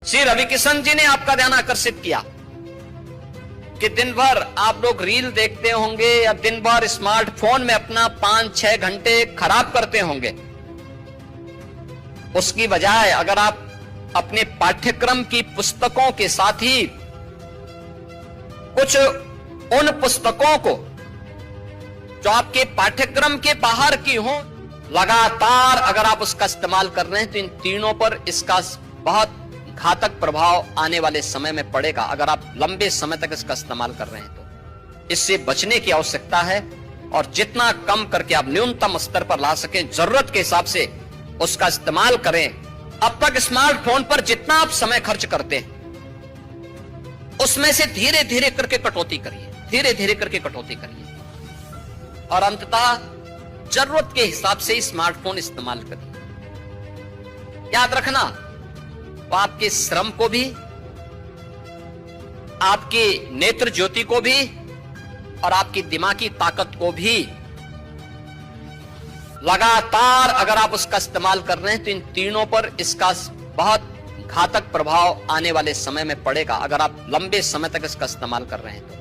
श्री रवि किशन जी ने आपका ध्यान आकर्षित किया कि दिन भर आप लोग रील देखते होंगे या दिन भर स्मार्टफोन में अपना 5-6 घंटे खराब करते होंगे। उसकी बजाय अगर आप अपने पाठ्यक्रम की पुस्तकों के साथ ही कुछ उन पुस्तकों को जो आपके पाठ्यक्रम के बाहर की हो, लगातार अगर आप उसका इस्तेमाल कर रहे हैं तो इन तीनों पर इसका बहुत घातक प्रभाव आने वाले समय में पड़ेगा। अगर आप लंबे समय तक इसका इस्तेमाल कर रहे हैं तो इससे बचने की आवश्यकता है और जितना कम करके आप न्यूनतम स्तर पर ला सकें, जरूरत के हिसाब से उसका इस्तेमाल करें। अब तक स्मार्टफोन पर जितना आप समय खर्च करते हैं उसमें से धीरे धीरे करके कटौती करिए, धीरे धीरे करके कटौती करिए और अंततः जरूरत के हिसाब से स्मार्टफोन इस्तेमाल करिए। याद रखना, वो आपके श्रम को भी, आपके नेत्र ज्योति को भी और आपकी दिमागी ताकत को भी, लगातार अगर आप उसका इस्तेमाल कर रहे हैं तो इन तीनों पर इसका बहुत घातक प्रभाव आने वाले समय में पड़ेगा। अगर आप लंबे समय तक इसका इस्तेमाल कर रहे हैं तो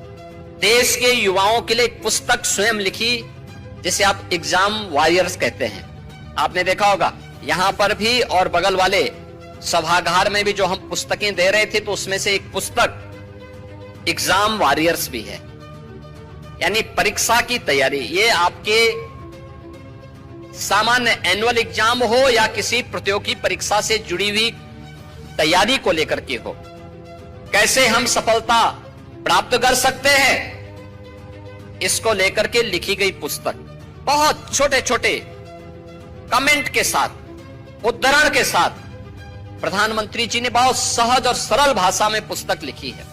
देश के युवाओं के लिए एक पुस्तक स्वयं लिखी जिसे आप एग्जाम वॉरियर्स कहते हैं। आपने देखा होगा यहां पर भी और बगल वाले सभागार में भी जो हम पुस्तकें दे रहे थे तो उसमें से एक पुस्तक एग्जाम वॉरियर्स भी है, यानी परीक्षा की तैयारी। ये आपके सामान्य एनुअल एग्जाम हो या किसी प्रतियोगी परीक्षा से जुड़ी हुई तैयारी को लेकर के हो, कैसे हम सफलता प्राप्त कर सकते हैं, इसको लेकर के लिखी गई पुस्तक। बहुत छोटे छोटे कमेंट के साथ, उद्धरण के साथ प्रधानमंत्री जी ने बहुत सहज और सरल भाषा में पुस्तक लिखी है।